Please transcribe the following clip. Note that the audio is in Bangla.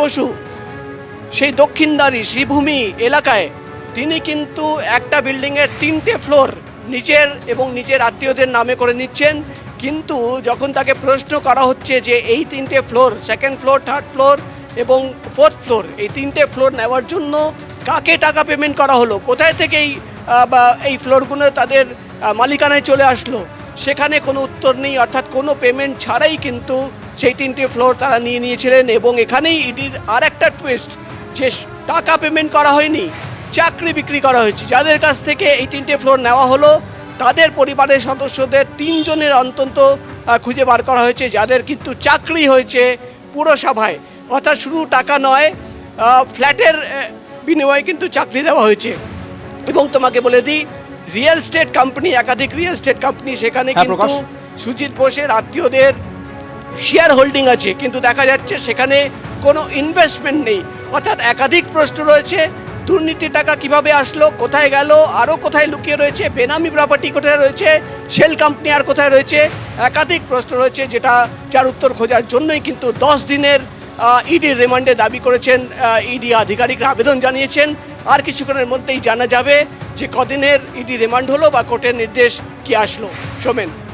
বসু সেই দক্ষিণদ্বারী শ্রীভূমি এলাকায় তিনি কিন্তু একটা বিল্ডিংয়ের 3টে ফ্লোর নিজের এবং নিজের আত্মীয়দের নামে করে নিচ্ছেন। কিন্তু যখন তাকে প্রশ্ন করা হচ্ছে যে এই 3টে floor, second floor, third floor এবং ফোর্থ ফ্লোর, এই 3টে ফ্লোর নেওয়ার জন্য কাকে টাকা পেমেন্ট করা হলো, কোথায় থেকে এই ফ্লোরগুলো তাদের মালিকানায় চলে আসলো, সেখানে কোনো উত্তর নেই। অর্থাৎ কোনো পেমেন্ট ছাড়াই কিন্তু সেই 3টে ফ্লোর তারা নিয়ে নিয়েছিলেন। এবং এখানেই ইডির আর একটা টুইস্ট, যে টাকা পেমেন্ট করা হয়নি, চাকরি বিক্রি করা হয়েছে। যাদের কাছ থেকে এই 3টে ফ্লোর নেওয়া হলো তাদের পরিবারের সদস্যদের 3 জনের অন্তত খুঁজে বার করা হয়েছে, যাদের কিন্তু চাকরি হয়েছে পুরসভায়। অর্থাৎ শুধু টাকা নয়, ফ্ল্যাটের বিনিময়ে কিন্তু চাকরি দেওয়া হয়েছে। এবং তোমাকে বলে দিই, রিয়েল এস্টেট কোম্পানি, একাধিক রিয়েল এস্টেট কোম্পানি, সেখানে কিন্তু সুজিত বোসের আত্মীয়দের শেয়ার হোল্ডিং আছে, কিন্তু দেখা যাচ্ছে সেখানে কোনো ইনভেস্টমেন্ট নেই। অর্থাৎ একাধিক প্রশ্ন রয়েছে, দুর্নীতির টাকা কিভাবে আসলো, কোথায় গেল, আরও কোথায় লুকিয়ে রয়েছে, বেনামি প্রপার্টি কোথায় রয়েছে, শেল কোম্পানি আর কোথায় রয়েছে, একাধিক প্রশ্ন রয়েছে, যার উত্তর খোঁজার জন্যই কিন্তু 10 দিনের ইডির রিমান্ডে দাবি করেছেন ইডি আধিকারিকরা, আবেদন জানিয়েছেন। আর কিছুক্ষণের মধ্যেই জানা যাবে যে কদিনের ইডি রিমান্ড হলো বা কোর্টের নির্দেশ কি আসলো। সোমেন।